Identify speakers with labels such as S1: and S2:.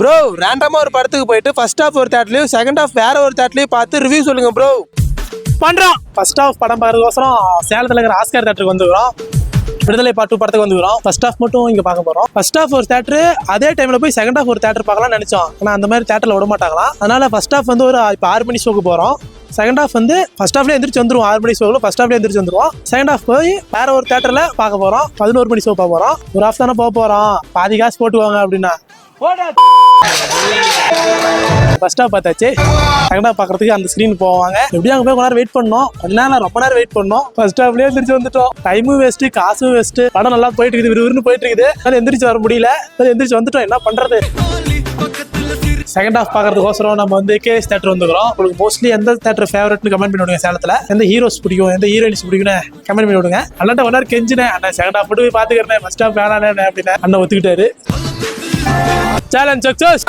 S1: Bro ரேண்டமா ஒரு படத்துக்கு போயிட்டு ஃபர்ஸ்ட் ஹாஃப் ஒரு தேட்டர்லயும் செகண்ட் ஹாஃப் வேற ஒரு தேட்டர்லயும் பார்த்து ரிவ்யூ சொல்லுங்க ப்ரோ.
S2: பண்றோம். ஃபர்ஸ்ட் ஹாஃப் படம் பார்க்கறதுக்கோசரம் சேலத்துல இருக்கிற ஆஸ்கார் தேட்டருக்கு வந்துக்கிறோம். விடுதலை பார்ட் 2 படத்துக்கு வந்துக்கிறோம். ஃபர்ஸ்ட் ஹாஃப் மட்டும் இங்க பார்க்க போறோம். ஃபர்ஸ்ட் ஹாஃப் ஒரு தேட்டர், அதே டைம்ல போய் செகண்ட் ஹாஃப் ஒரு தேட்டர் பார்க்கலாம்னு நினைச்சோம். ஆனா அந்த மாதிரி தேட்டர்ல விட மாட்டாங்களாம். அதனால ஃபர்ஸ்ட் ஹாஃப் வந்து ஒரு இப்போ 6 மணி ஷோக்கு போறோம். செகண்ட் ஹாஃப் வந்து ஃபர்ஸ்ட் ஹாஃப்ல எந்திரிச்சு வந்துருவோம். 6 மணி ஷோவில் ஃபர்ஸ்ட் ஹாஃப்ல எந்திரிச்சு வந்துருவோம். செகண்ட் ஹாஃப் போய் வேற ஒரு தேட்டர்ல பார்க்க போறோம். 11 மணி ஷோ பார்க்க போறோம். ஒரு ஹாஃப் தானே போக போறோம், பாதி காசு போட்டுவாங்க அப்படின்னா ஃபர்ஸ்ட் ஹாஃப் பார்த்தாச்சு. செகண்ட் ஹாஃப் பார்க்கறதுக்கு அந்த ஸ்க்ரீன் போவாங்க. எப்படியும் அங்கே போய் கொஞ்ச நேரம் வெயிட் பண்ணோம். கொஞ்ச நேரம் ரொம்ப நேரம் வெயிட் பண்ணோம். ஃபர்ஸ்ட் ஹாஃப்லேயே எந்திரிச்சு வந்துட்டோம். டைமும் வேஸ்ட்டு, காசும் வேஸ்ட்டு. படம் நல்லா போயிட்டு இருக்குது, விறுவிறுன்னு போயிட்டு இருக்குது. அதனால எந்திரிச்சு வர முடியல. எந்திரிச்சு வந்துட்டோம். என்ன பண்றது? செகண்ட் ஹாஃப் பார்க்கறதுக்கோசரம் நம்ம வந்து கேஎஸ் தேட்டர் வந்துக்கிறோம். உங்களுக்கு மோஸ்ட்லி எந்த தேட்டர் ஃபேவரட்னு கமெண்ட் பண்ணி விடுங்க. சேலத்தில் எந்த ஹீரோஸ் பிடிக்கும், எந்த ஹீரோயின்ஸ் பிடிக்கும்னு கமெண்ட் பண்ணி விடுங்க. அண்ணன் ஒன் ஹவர் கெஞ்சினேன், அண்ணன் செகண்ட் ஹாஃப் மட்டும் போய் பார்த்துக்கிறேன், ஃபர்ஸ்ட் ஹாஃப் வேணானே அப்படின்னு அண்ணன் ஒத்துக்கிட்டாரு. Challenge success.